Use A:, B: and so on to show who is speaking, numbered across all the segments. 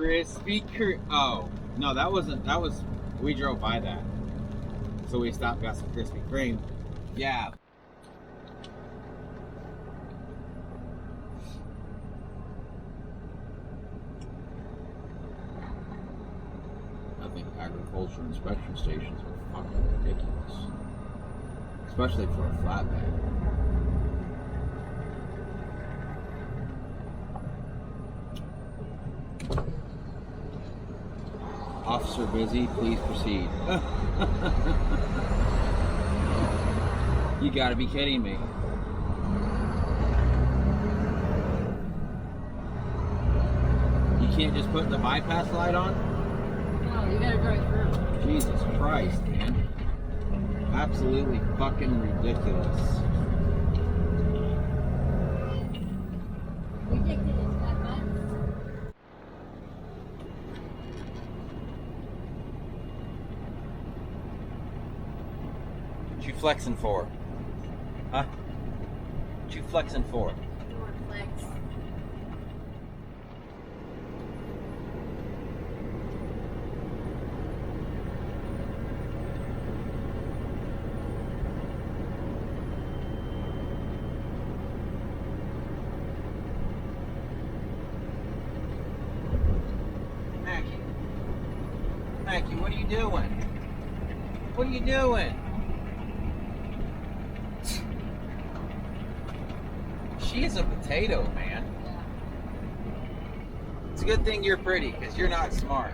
A: Krispy Kreme. Oh, no, that wasn't. That was. We drove by that. So we stopped, got some Krispy Kreme. Yeah. I think agriculture inspection stations are fucking ridiculous. Especially for a flatbed. Officer busy, please proceed. You gotta be kidding me. You can't just put the bypass light on?
B: No, you gotta drive through.
A: Jesus Christ, man. Absolutely fucking ridiculous.
B: Ridiculous, Batman.
A: What you flexing for? Huh? What you flexing for?
B: Lord flex.
A: Mackie, what are you doing? What are you doing? She is a potato, man.
B: Yeah.
A: It's a good thing you're pretty, because you're not smart.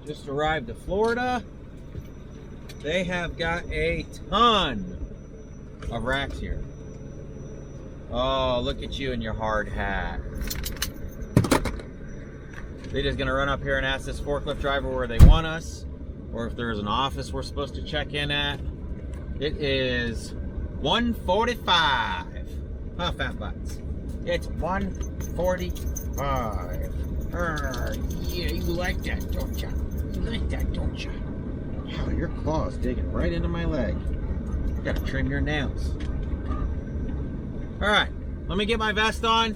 A: Just arrived to Florida. They have got a ton of racks here. Oh, look at you in your hard hat. They're just gonna run up here and ask this forklift driver where they want us, or if there's an office we're supposed to check in at. It is 1:45. Huh, fat butts. It's 1:45. Yeah, you like that, don't ya? You like that, don't ya? Oh, your claw's digging right into my leg. I gotta trim your nails. Alright, let me get my vest on.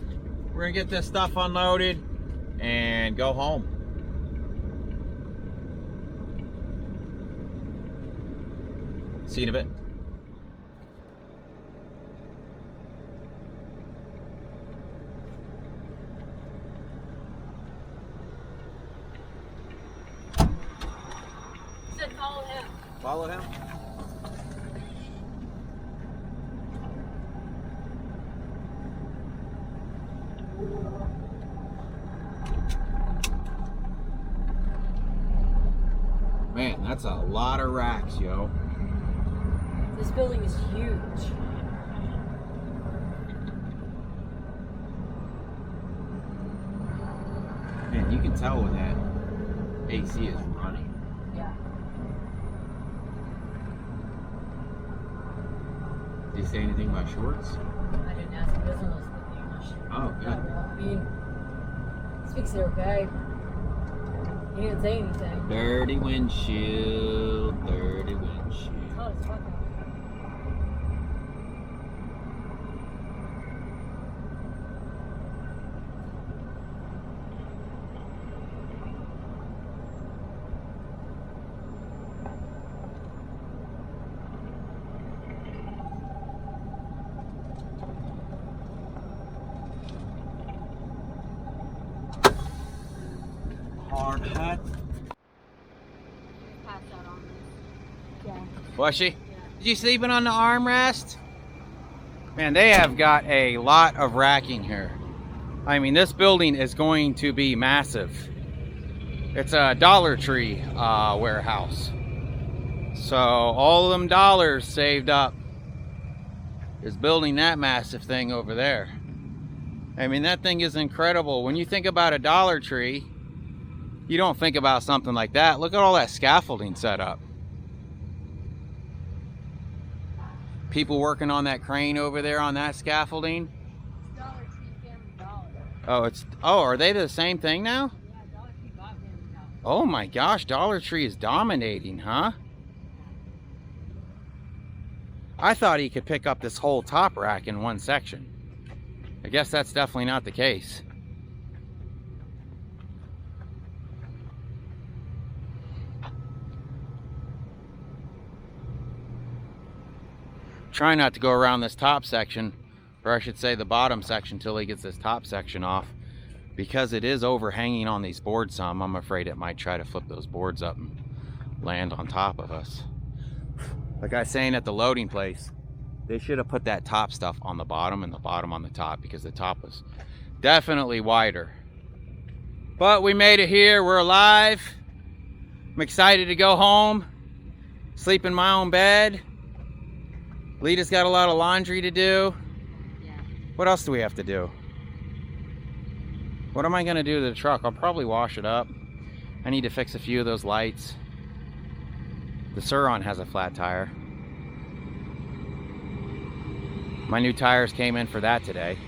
A: We're gonna get this stuff unloaded and go home. See you in a bit.
B: Follow him.
A: Follow him? Man, that's a lot of racks, yo.
B: This building is huge.
A: Man, you can tell when that AC is running.
B: Yeah.
A: Did he say anything about shorts?
B: I didn't ask him. He doesn't know speak English.
A: Oh, good.
B: I mean, he speaks it okay. He didn't say anything.
A: Dirty windshield, dirty windshield.
B: Oh, it's fucking.
A: Hard hat.
B: Passed out on this. Yeah.
A: Was she?
B: Yeah.
A: Did you sleeping on the armrest? Man, they have got a lot of racking here. I mean, this building is going to be massive. It's a Dollar Tree warehouse. So all of them dollars saved up is building that massive thing over there. I mean, that thing is incredible. When you think about a Dollar Tree, you don't think about something like that. Look at all that scaffolding set up. People working on that crane over there on that scaffolding.
B: It's Dollar Tree Family
A: Oh,
B: Dollar.
A: are they the same thing now?
B: Yeah, Dollar Tree bought Family Dollar.
A: Oh my gosh, Dollar Tree is dominating, huh? I thought he could pick up this whole top rack in one section. I guess that's definitely not the case. Try not to go around this top section, or I should say the bottom section, till he gets this top section off, because it is overhanging on these boards some. I'm afraid it might try to flip those boards up and land on top of us. Like I was saying at the loading place, they should have put that top stuff on the bottom and the bottom on the top, because the top was definitely wider. But we made it here. We're alive. I'm excited to go home, sleep in my own bed. Lita's got a lot of laundry to do.
B: Yeah.
A: What else do we have to do? What am I gonna do to the truck? I'll probably wash it up. I need to fix a few of those lights. The Sur-Ron has a flat tire. My new tires came in for that today.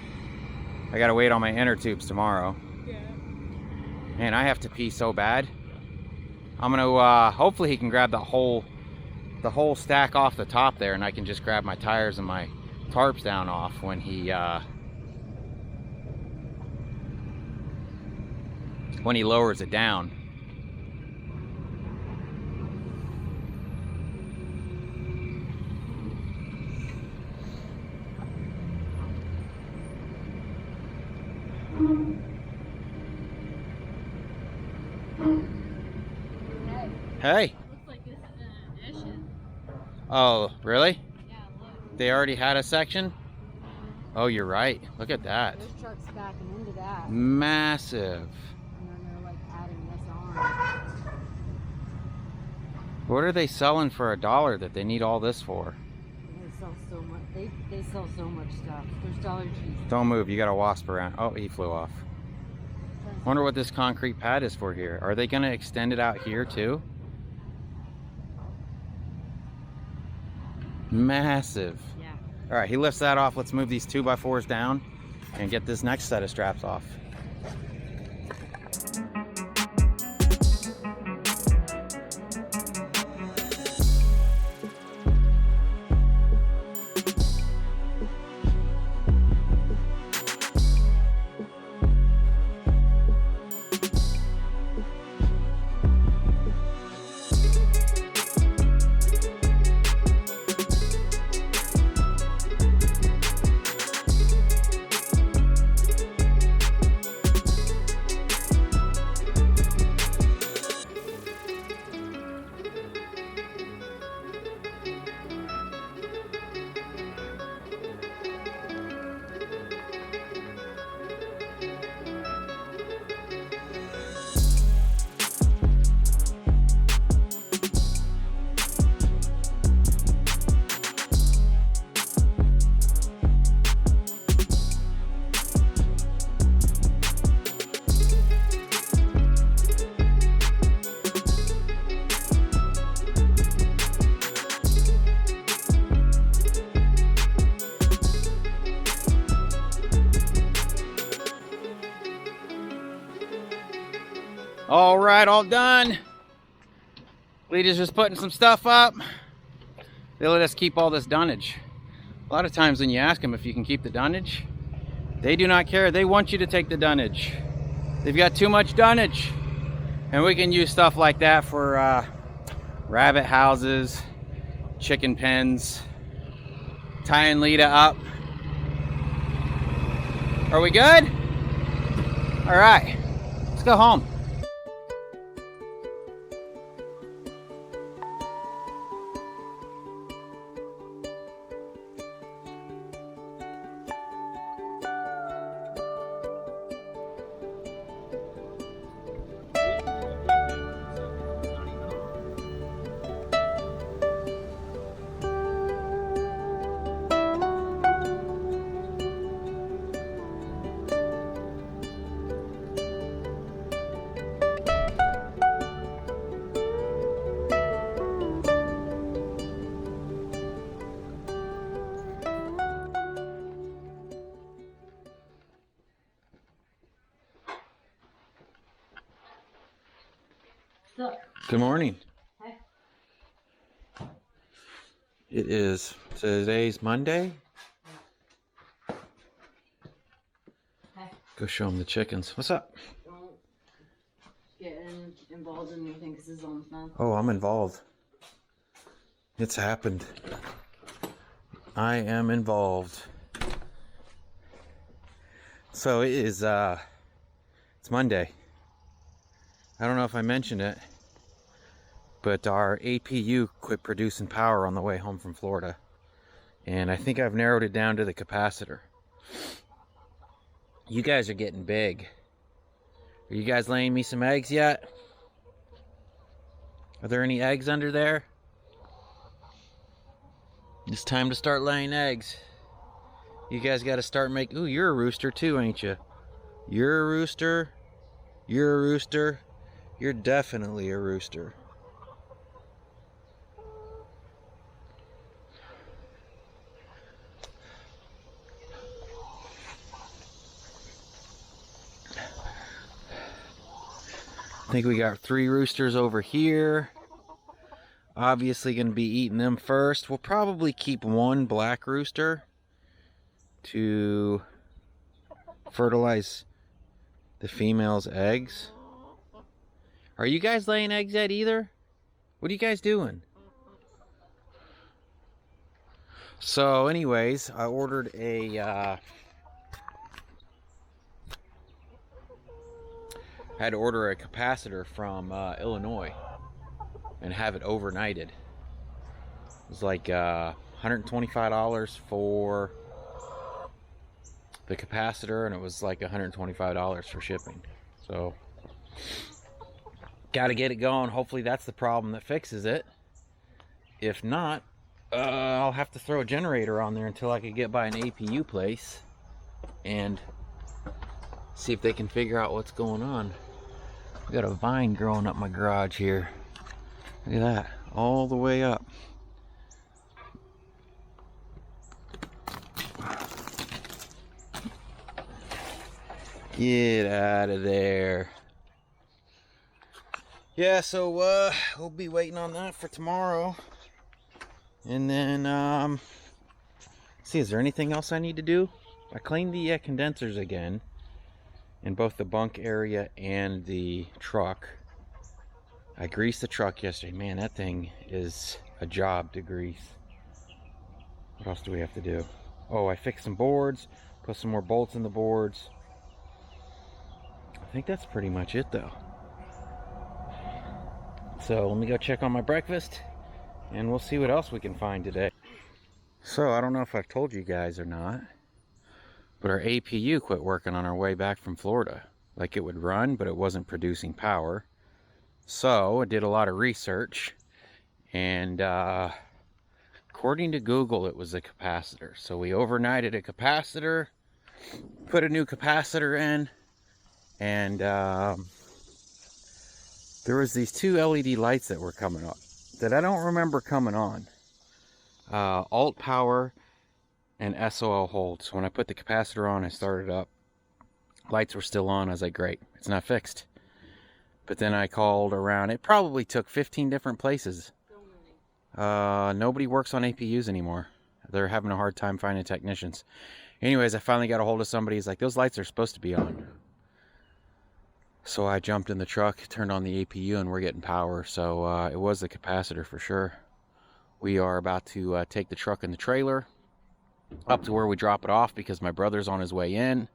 A: I gotta wait on my inner tubes tomorrow.
B: Yeah.
A: Man, I have to pee so bad. I'm gonna, hopefully he can grab the whole stack off the top there, and I can just grab my tires and my tarps down off when he lowers it down. Hey.
B: Looks like this is an addition.
A: Oh, really?
B: Yeah, look.
A: They already had a section? Oh, you're right. Look at that.
B: This truck's backing into that.
A: Massive.
B: And then they're like adding this on.
A: What are they selling for $1 that they need all this for?
B: They sell so much. They sell so much stuff. There's Dollar Trees.
A: Don't move. You got a wasp around. Oh, he flew off. Wonder what this concrete pad is for here. Are they going to extend it out here too? Massive.
B: Yeah.
A: All right, he lifts that off. Let's move these 2x4s down and get this next set of straps off. All right, all done. Lita's just putting some stuff up. They let us keep all this dunnage. A lot of times when you ask them if you can keep the dunnage, they do not care. They want you to take the dunnage. They've got too much dunnage. And we can use stuff like that for rabbit houses, chicken pens, tying Lita up. Are we good? All right, let's go home.
B: What's up?
A: Good morning.
B: Hi.
A: Today's Monday.
B: Hi.
A: Go show them the chickens. What's up?
B: Don't get involved in anything because this is almost done.
A: Oh, I'm involved. It's happened. I am involved. So it is, it's Monday. I don't know if I mentioned it, but our APU quit producing power on the way home from Florida. And I think I've narrowed it down to the capacitor. You guys are getting big. Are you guys laying me some eggs yet? Are there any eggs under there? It's time to start laying eggs. You guys got to start making... Ooh, you're a rooster too, ain't you? You're a rooster. You're a rooster. You're definitely a rooster. I think we got 3 roosters over here. Obviously going to be eating them first. We'll probably keep 1 black rooster to fertilize the female's eggs. Are you guys laying eggs yet either? What are you guys doing? So anyways, I ordered a I had to order a capacitor from Illinois and have it overnighted. It was like $125 for the capacitor, and it was like $125 for shipping. So got to get it going. Hopefully that's the problem that fixes it. If not, I'll have to throw a generator on there until I can get by an APU place and see if they can figure out what's going on. We got a vine growing up my garage here. Look at that, all the way up. Get out of there. Yeah, so we'll be waiting on that for tomorrow. And then, see, is there anything else I need to do? I cleaned the condensers again in both the bunk area and the truck. I greased the truck yesterday. Man, that thing is a job to grease. What else do we have to do? Oh, I fixed some boards, put some more bolts in the boards. I think that's pretty much it though. So let me go check on my breakfast and we'll see what else we can find today. So I don't know if I've told you guys or not, but our APU quit working on our way back from Florida. Like, it would run, but it wasn't producing power. So I did a lot of research, and according to Google, it was a capacitor. So we overnighted a capacitor, put a new capacitor in, and there was these 2 LED lights that were coming up that I don't remember coming on. Alt power and SOL hold. So when I put the capacitor on, I started up. Lights were still on. I was like, great, it's not fixed. But then I called around. It probably took 15 different places. Nobody works on APUs anymore. They're having a hard time finding technicians. Anyways, I finally got a hold of somebody. He's like, those lights are supposed to be on. So I jumped in the truck, turned on the APU, and we're getting power. So it was the capacitor for sure. We are about to take the truck and the trailer up to where we drop it off because my brother's on his way in.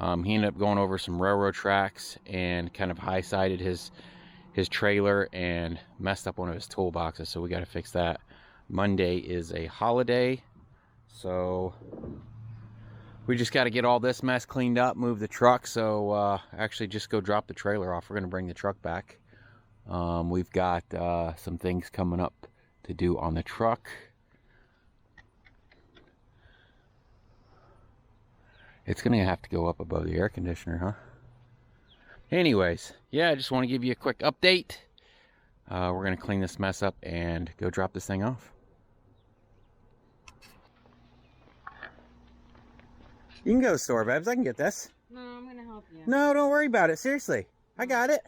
A: He ended up going over some railroad tracks and kind of high-sided his trailer and messed up one of his toolboxes, so we got to fix that. Monday is a holiday, so we just got to get all this mess cleaned up, move the truck. So actually just go drop the trailer off. We're going to bring the truck back. We've got some things coming up to do on the truck. It's gonna have to go up above the air conditioner, huh? Anyways, yeah, I just want to give you a quick update. We're gonna clean this mess up and go drop this thing off. You can go to the store, Babs. I can get this.
B: No, I'm gonna help you.
A: No, don't worry about it. Seriously, I got it.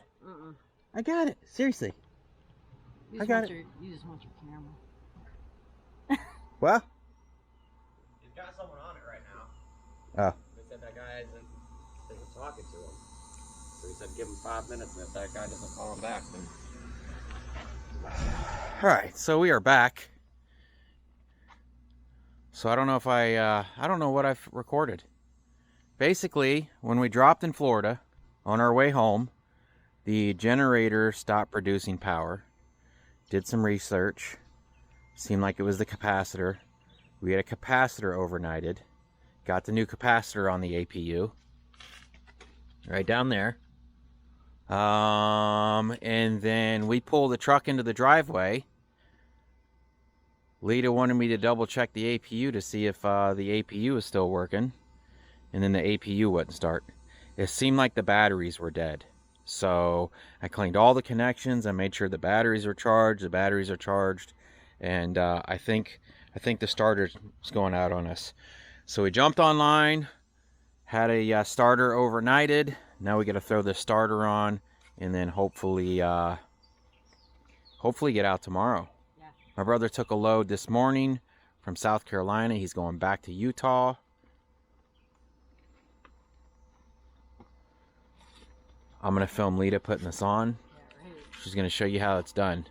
A: I got it. Seriously. I got it.
B: You just want your camera.
A: Well, you've got someone on it right now. Oh. They said that guy isn't talking to him. So he said give him 5 minutes, and if that guy doesn't call him back, then... Alright, so we are back. So I don't know if I don't know what I've recorded. Basically, when we dropped in Florida, on our way home, the generator stopped producing power. Did some research. Seemed like it was the capacitor. We had a capacitor overnighted. Got the new capacitor on the APU. Right down there. And then we pulled the truck into the driveway. Lita wanted me to double check the APU to see if the APU is still working. And then the APU wouldn't start. It seemed like the batteries were dead. So I cleaned all the connections. I made sure the batteries are charged. The batteries are charged. And I think the starter's going out on us. So we jumped online, had a starter overnighted. Now we got to throw the starter on, and then hopefully get out tomorrow. Yeah. My brother took a load this morning from South Carolina. He's going back to Utah. I'm gonna film Lita putting this on. Yeah, right. She's gonna show you how it's done.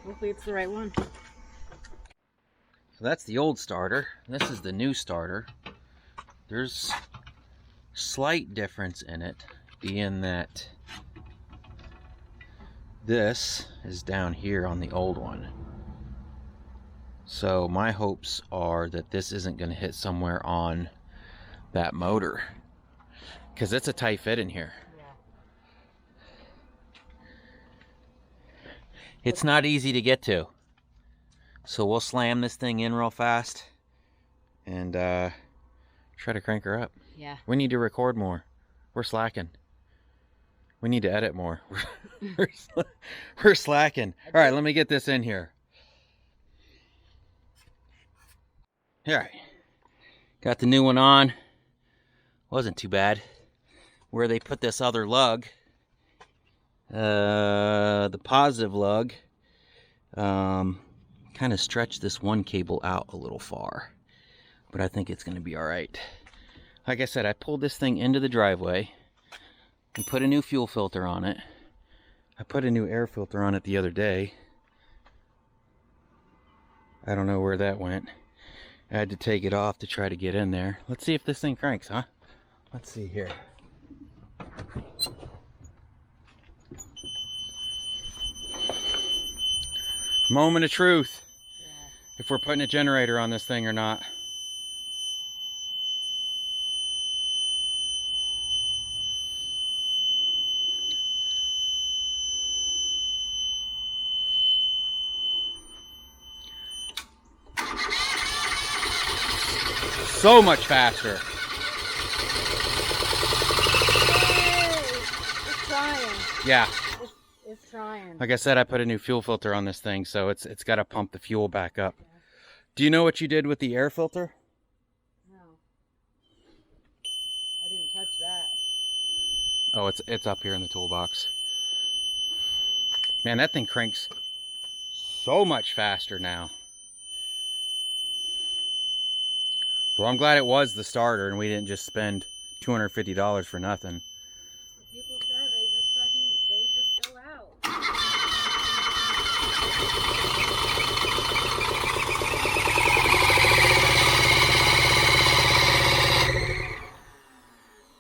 B: Hopefully it's the right one.
A: So that's the old starter. This is the new starter. There's slight difference in it, being that this is down here on the old one. So my hopes are that this isn't going to hit somewhere on that motor, because it's a tight fit in here. It's not easy to get to. So we'll slam this thing in real fast and try to crank her up.
B: Yeah.
A: We need to record more. We're slacking. We need to edit more. We're slacking. All right, let me get this in here. All right. Got the new one on. Wasn't too bad. Where they put this other lug, the positive lug, kind of stretched this one cable out a little far, but I think it's going to be all right. Like I said, I pulled this thing into the driveway and put a new fuel filter on it. I put a new air filter on it the other day. I don't know where that went. I had to take it off to try to get in there. Let's see if this thing cranks, huh? Let's see here. Moment of truth. Yeah. If we're putting a generator on this thing or not. So much faster.
B: It's trying.
A: Yeah.
B: It's trying.
A: Like I said, I put a new fuel filter on this thing, so it's got to pump the fuel back up. Yeah. Do you know what you did with the air filter?
B: No. I didn't touch that.
A: Oh, it's up here in the toolbox. Man, that thing cranks so much faster now. Well, I'm glad it was the starter and we didn't just spend $250 for nothing.
B: People said they just go out.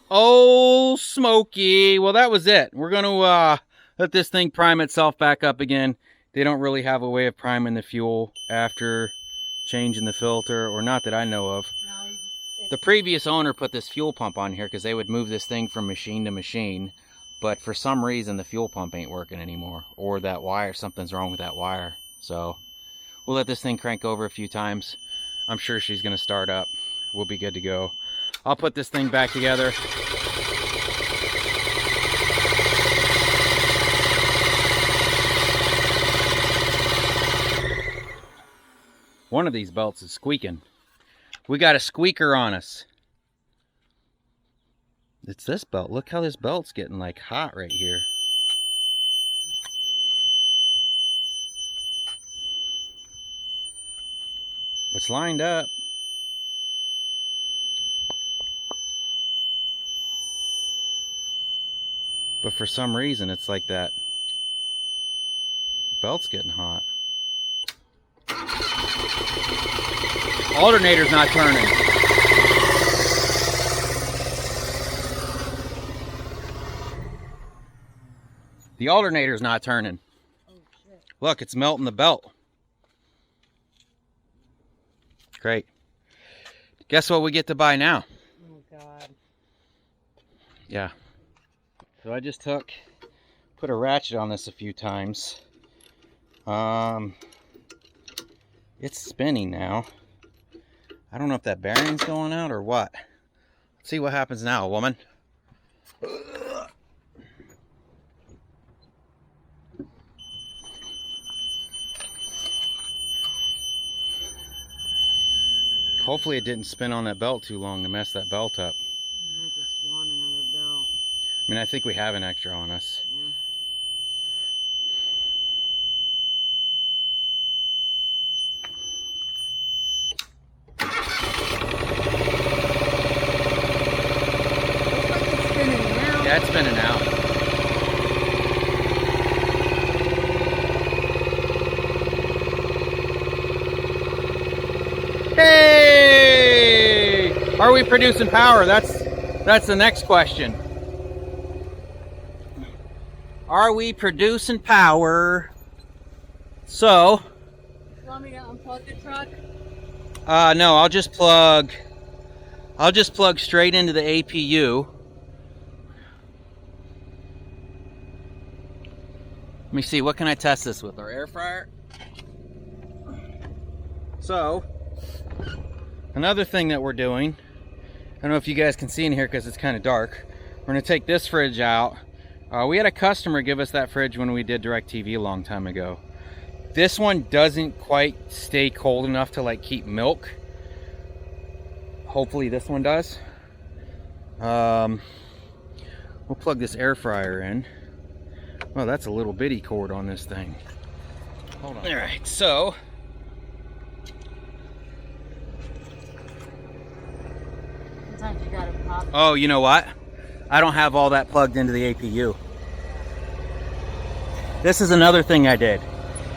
A: Oh, smoky. Well, that was it. We're going to let this thing prime itself back up again. They don't really have a way of priming the fuel after changing the filter, or not that I know of. No, the previous owner put this fuel pump on here because they would move this thing from machine to machine, but for some reason the fuel pump ain't working anymore, or that wire, something's wrong with that wire. So we'll let this thing crank over a few times. I'm sure she's going to start up. We'll be good to go. I'll put this thing back together. One of these belts is squeaking. We got a squeaker on us. It's this belt. Look how this belt's getting like hot right here. It's lined up. But for some reason, it's like that belt's getting hot. Alternator's not turning. The alternator's not turning.
B: Oh, shit.
A: Look, it's melting the belt. Great. Guess what we get to buy now?
B: Oh, God.
A: Yeah. So I just put a ratchet on this a few times. It's spinning now. I don't know if that bearing's going out or what. Let's see what happens now, woman. Hopefully it didn't spin on that belt too long to mess that belt up.
B: I just want another belt.
A: I mean, I think we have an extra on us.
B: Yeah.
A: Yeah, it's spinning out. Hey! Are we producing power? That's the next question. Are we producing power? So,
B: You want me to unplug the truck?
A: no, I'll just plug straight into the APU. Let me see, what can I test this with? Our air fryer? So, another thing that we're doing, I don't know if you guys can see in here because it's kind of dark. We're going to take this fridge out. We had a customer give us that fridge when we did DirecTV a long time ago. This one doesn't quite stay cold enough to like keep milk. Hopefully this one does. We'll plug this air fryer in. Oh, that's a little bitty cord on this thing. Hold on. All right, so
B: Sometimes you gotta pop.
A: oh, you know what? I don't have all that plugged into the APU. This is another thing I did.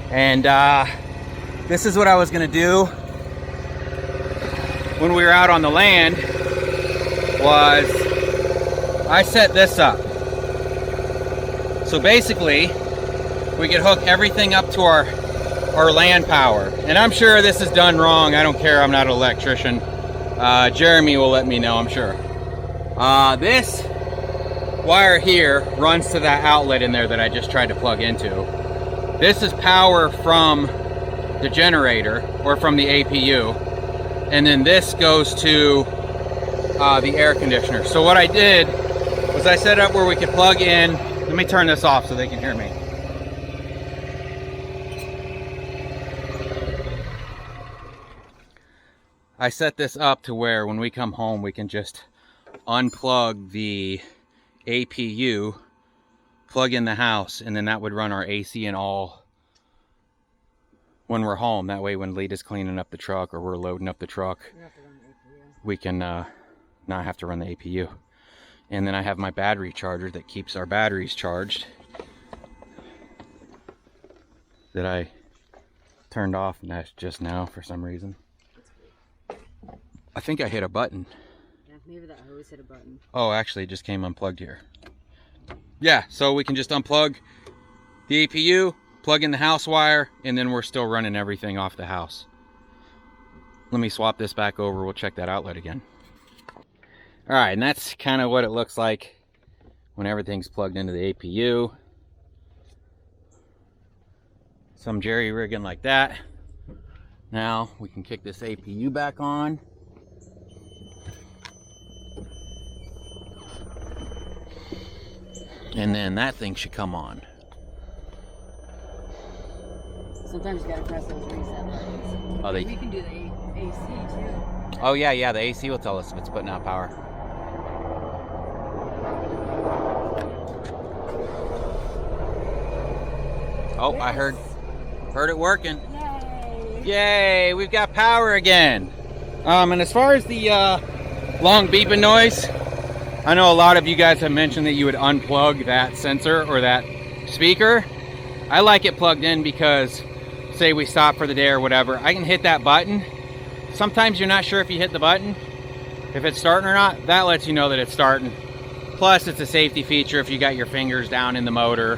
A: And this is what I was gonna do when we were out on the land, was I set this up. So basically, we could hook everything up to our land power. And I'm sure this is done wrong. I don't care, I'm not an electrician. Jeremy will let me know, I'm sure. This wire here runs to that outlet in there that I just tried to plug into. This is power from the generator or from the APU, and then this goes to the air conditioner. So what I did was I set up where we could plug in. Let me turn this off so they can hear me. I set this up to where when we come home we can just unplug the APU, plug in the house, and then that would run our AC and all when we're home. That way when Lita's cleaning up the truck or we're loading up the truck, we can not have to run the APU. And then I have my battery charger that keeps our batteries charged, that I turned off, and that's just now for some reason. I think I hit a button.
B: Yeah, maybe that hose hit a button.
A: Oh, actually it just came unplugged here. Yeah, so we can just unplug the APU, plug in the house wire, and then we're still running everything off the house. Let me swap this back over. We'll check that outlet again. All right, and that's kind of what it looks like when everything's plugged into the APU. Some jerry rigging like that. Now we can kick this APU back on. And then that thing should come on.
B: Sometimes you gotta press those reset buttons.
A: Oh,
B: We can do the AC too.
A: Oh yeah, the AC will tell us if it's putting out power. Oh,
B: Yes.
A: I heard it working.
B: Yay.
A: Yay, we've got power again. And as far as the long beeping noise, I know a lot of you guys have mentioned that you would unplug that sensor or that speaker. I like it plugged in because, say we stop for the day or whatever, I can hit that button. Sometimes you're not sure if you hit the button, if it's starting or not. That lets you know that it's starting. Plus, it's a safety feature. If you got your fingers down in the motor,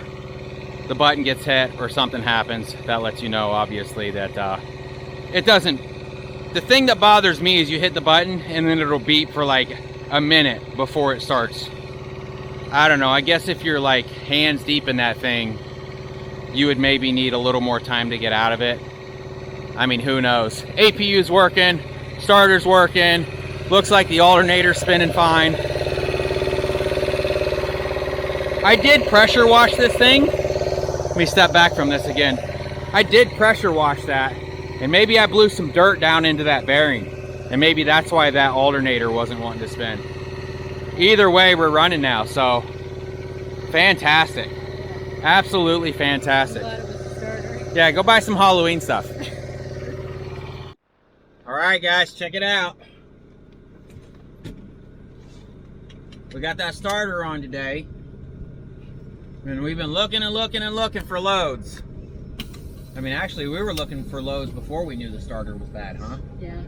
A: the button gets hit or something happens, that lets you know, obviously, that it doesn't. The thing that bothers me is you hit the button and then it'll beep for like a minute before it starts. I don't know, I guess if you're like hands deep in that thing, you would maybe need a little more time to get out of it. I mean, who knows? APU's working, starter's working, looks like the alternator's spinning fine. I did pressure wash this thing. Let me step back from this again. I did pressure wash that, and maybe I blew some dirt down into that bearing, and maybe that's why that alternator wasn't wanting to spin. Either way, we're running now, so fantastic. Absolutely fantastic.
B: Glad it was a starter.
A: Yeah, go buy some Halloween stuff. All right, guys, check it out. We got that starter on today, and we've been looking and looking and looking for loads. I mean, actually, we were looking for loads before we knew the starter was bad, huh?
B: Yeah.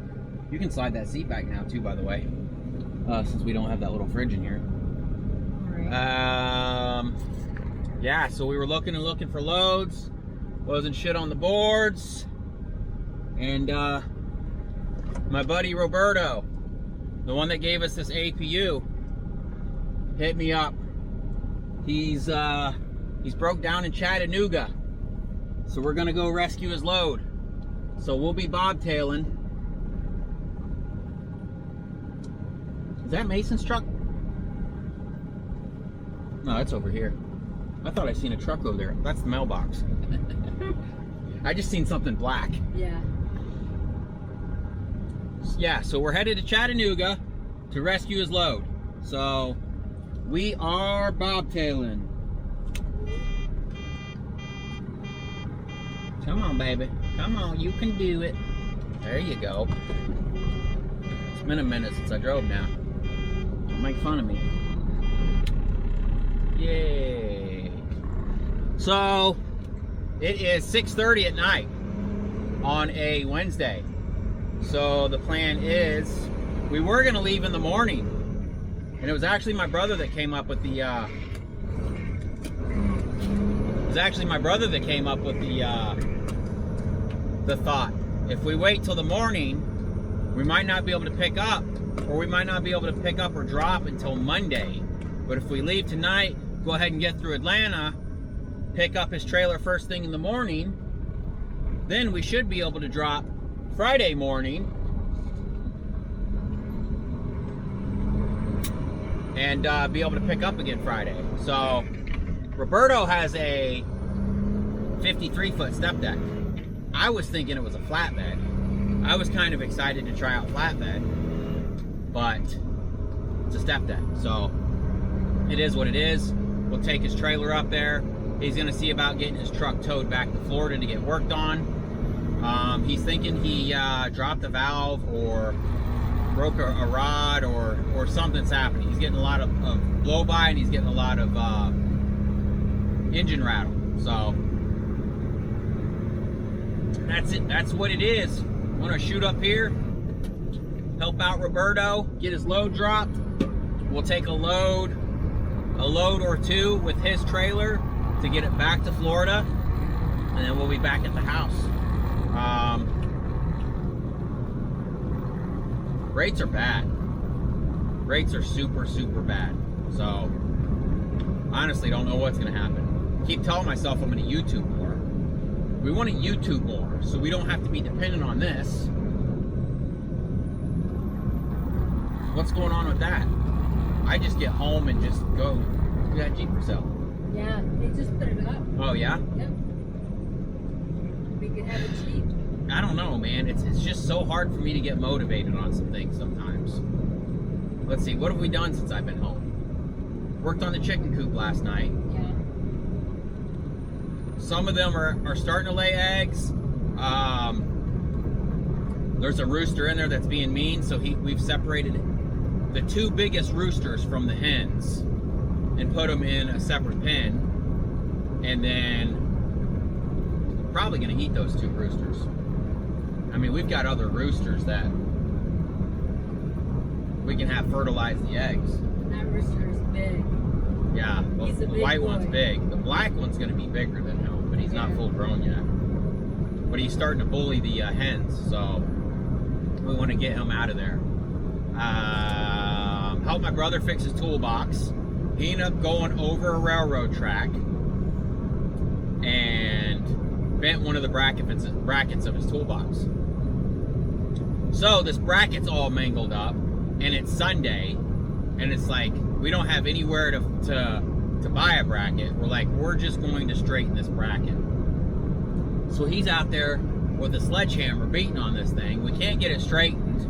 A: You can slide that seat back now, too, by the way, since we don't have that little fridge in here.
B: All right.
A: Yeah, so we were looking and looking for loads. Wasn't shit on the boards. And my buddy Roberto, the one that gave us this APU, hit me up. He's broke down in Chattanooga, so we're gonna go rescue his load. So we'll be bobtailing. Is that Mason's truck? No, it's over here. I thought I seen a truck over there. That's the mailbox. I just seen something black.
B: Yeah.
A: Yeah, so we're headed to Chattanooga to rescue his load. So we are bobtailing. Come on, baby. Come on, you can do it. There you go. It's been a minute since I drove now. Don't make fun of me. Yay. So it is 6:30 at night on a Wednesday. So the plan is we were gonna leave in the morning, and it was actually my brother that came up with the thought. If we wait till the morning, we might not be able to pick up, or we might not be able to pick up or drop until Monday. But if we leave tonight, go ahead and get through Atlanta, pick up his trailer first thing in the morning, then we should be able to drop Friday morning and be able to pick up again Friday. So Roberto has a 53-foot step deck. I was thinking it was a flatbed. I was kind of excited to try out flatbed, but it's a step deck. So it is what it is. We'll take his trailer up there. He's gonna see about getting his truck towed back to Florida to get worked on. He's thinking he dropped a valve or broke a rod or something's happening. He's getting a lot of blow by, and he's getting a lot of engine rattle. So that's it. That's what it is. I'm gonna shoot up here, help out Roberto, get his load dropped. We'll take a load or two with his trailer to get it back to Florida, and then we'll be back at the house. Rates are bad. Rates are super, super bad. So honestly, don't know what's gonna happen. Keep telling myself I'm gonna YouTube more. We want to YouTube more, so we don't have to be dependent on this. What's going on with that? I just get home and just go do that Jeep for sale.
B: Yeah, they just put it up.
A: Oh yeah?
B: Yep. We could have it cheap.
A: I don't know, man. It's just so hard for me to get motivated on some things sometimes. Let's see, what have we done since I've been home? Worked on the chicken coop last night.
B: Yeah.
A: Some of them are starting to lay eggs. There's a rooster in there that's being mean, so we've separated the 2 biggest roosters from the hens and put them in a separate pen, and then probably going to eat those 2 roosters. I mean, we've got other roosters that we can have fertilize the eggs.
B: That rooster is big.
A: Yeah, well,
B: He's a
A: the
B: big
A: white
B: boy.
A: one's big. The black one's going to be bigger than him, but he's not full grown yet. But he's starting to bully the hens, so we want to get him out of there. Helped my brother fix his toolbox. He ended up going over a railroad track and bent one of the brackets of his toolbox. So this bracket's all mangled up, and it's Sunday, and it's like we don't have anywhere to buy a bracket. We're just going to straighten this bracket. So he's out there with a sledgehammer beating on this thing. We can't get it straightened.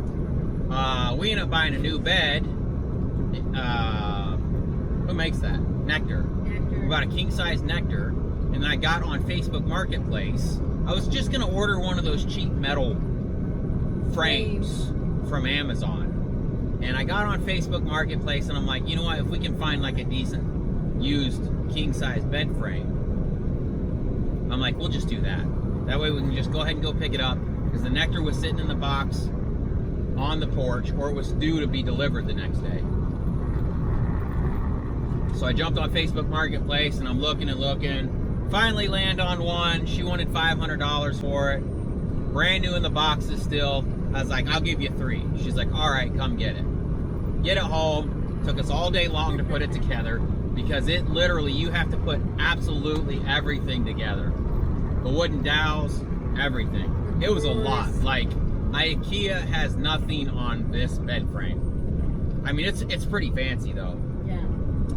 A: We end up buying a new bed. Who makes that? Nectar. We bought a king-size Nectar, and then I got on Facebook Marketplace. I was just gonna order one of those cheap metal frames from Amazon, and I got on Facebook Marketplace, and I'm like, you know what? If we can find like a decent used king-size bed frame, I'm like, we'll just do that. That way we can just go ahead and go pick it up, because the Nectar was sitting in the box on the porch, or it was due to be delivered the next day. So I jumped on Facebook Marketplace, and I'm looking and looking. Finally land on one. She wanted $500 for it. Brand new in the boxes still. I was like, I'll give you 3. She's like, all right, come get it. Get it home. Took us all day long to put it together, because it literally, you have to put absolutely everything together. The wooden dowels, everything. It was a lot. Like, IKEA has nothing on this bed frame. I mean, it's pretty fancy though.
B: Yeah.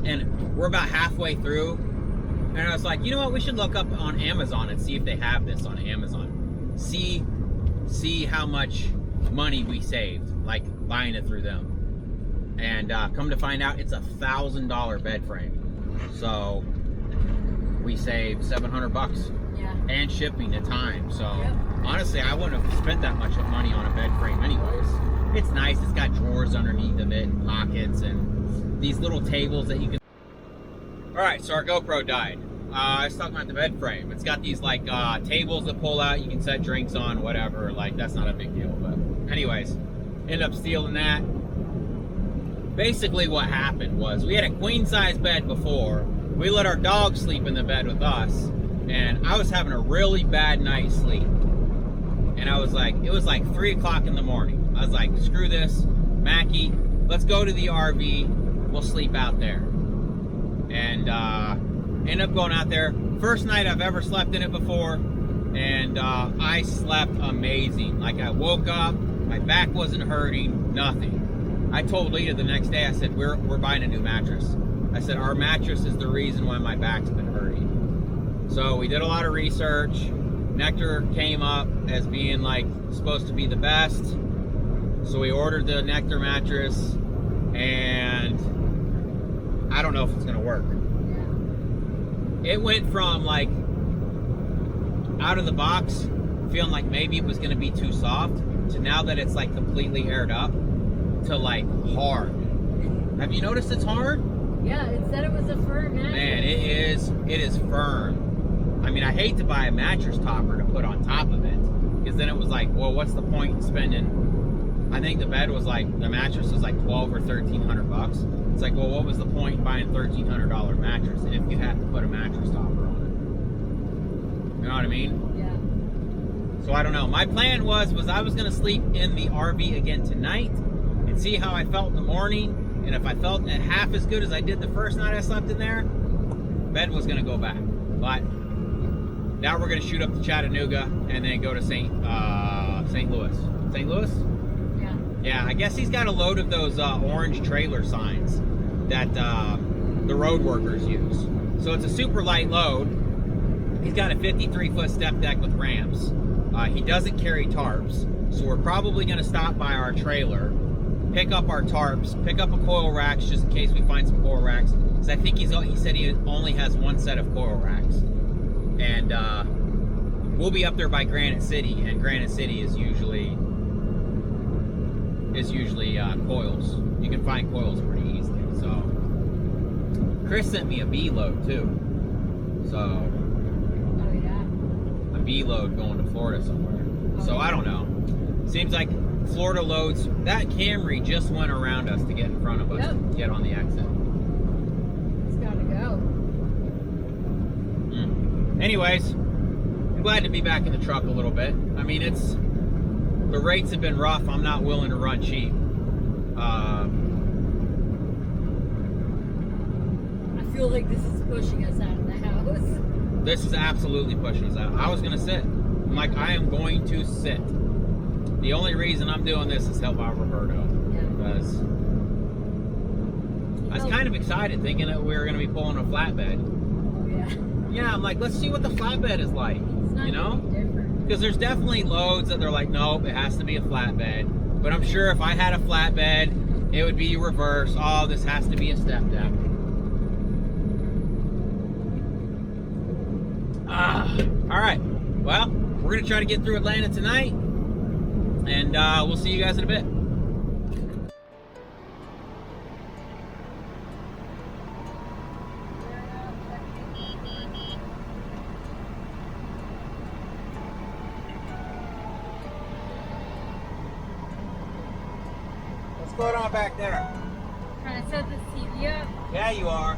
A: And we're about halfway through, and I was like, you know what? We should look up on Amazon and see if they have this on Amazon. See how much money we saved, like buying it through them. And come to find out, it's $1,000 bed frame. So we saved $700.
B: Yeah.
A: And shipping at time. So
B: Yep.
A: honestly, I wouldn't have spent that much money on a bed frame anyways. It's nice. It's got drawers underneath of it, and pockets, and these little tables that you can. All right, so our GoPro died. I was talking about the bed frame. It's got these like tables that pull out. You can set drinks on, whatever. Like, that's not a big deal. But anyways, ended up stealing that. Basically, what happened was we had a queen size bed before. We let our dog sleep in the bed with us. And I was having a really bad night's sleep. And I was like, it was like 3 o'clock in the morning. I was like, screw this, Mackie, let's go to the RV. We'll sleep out there. And ended up going out there. First night I've ever slept in it before. And I slept amazing. Like, I woke up, my back wasn't hurting, nothing. I told Lita the next day, I said, we're buying a new mattress. I said, our mattress is the reason why my back's been hurting. So we did a lot of research. Nectar came up as being like supposed to be the best. So we ordered the Nectar mattress, and I don't know if it's gonna work.
B: Yeah.
A: It went from like out of the box feeling like maybe it was gonna be too soft, to now that it's like completely aired up, to like hard. Have you noticed it's hard?
B: Yeah, it said it was a firm mattress.
A: Man, it is firm. I mean, I hate to buy a mattress topper to put on top of it, because then it was like, well, what's the point in spending? I think the mattress was like $1,200 or $1,300. It's like, well, what was the point in buying a $1,300 mattress if you have to put a mattress topper on it? You know what I mean?
B: Yeah.
A: So I don't know. My plan was I was gonna sleep in the RV again tonight and see how I felt in the morning. And if I felt half as good as I did the first night I slept in there, bed was gonna go back. But now we're gonna shoot up to Chattanooga and then go to St. Louis. St. Louis?
B: Yeah.
A: Yeah, I guess he's got a load of those orange trailer signs that the road workers use. So it's a super light load. He's got a 53-foot step deck with ramps. He doesn't carry tarps, so we're probably gonna stop by our trailer, pick up our tarps, pick up a coil racks just in case we find some coil racks. Because I think he said he only has one set of coil racks. And we'll be up there by Granite City, and Granite City is usually coils. You can find coils pretty easily. So Chris sent me a B load too. So
B: Oh yeah.
A: a B load going to Florida somewhere. So I don't know. Seems like Florida loads. That Camry just went around us to get in front of us,
B: Yep.
A: to get on the exit.
B: It's gotta go.
A: Anyways, I'm glad to be back in the truck a little bit. I mean, the rates have been rough. I'm not willing to run cheap.
B: I feel like this is pushing us out of the house.
A: This is absolutely pushing us out. I was gonna sit. I'm like, I am going to sit. The only reason I'm doing this is help out Roberto.
B: Yeah.
A: Because I was kind of excited thinking that we were gonna be pulling a flatbed.
B: Oh yeah.
A: Yeah, I'm like, let's see what the flatbed is like.
B: It's not
A: You know?
B: different.
A: Because there's definitely loads that they're like, nope, it has to be a flatbed. But I'm sure if I had a flatbed, it would be reverse. Oh, this has to be a step deck. All right. Well, we're going to try to get through Atlanta tonight. And we'll see you guys in a bit. What's going on back there?
B: Trying to set this TV up.
A: Yeah, you are.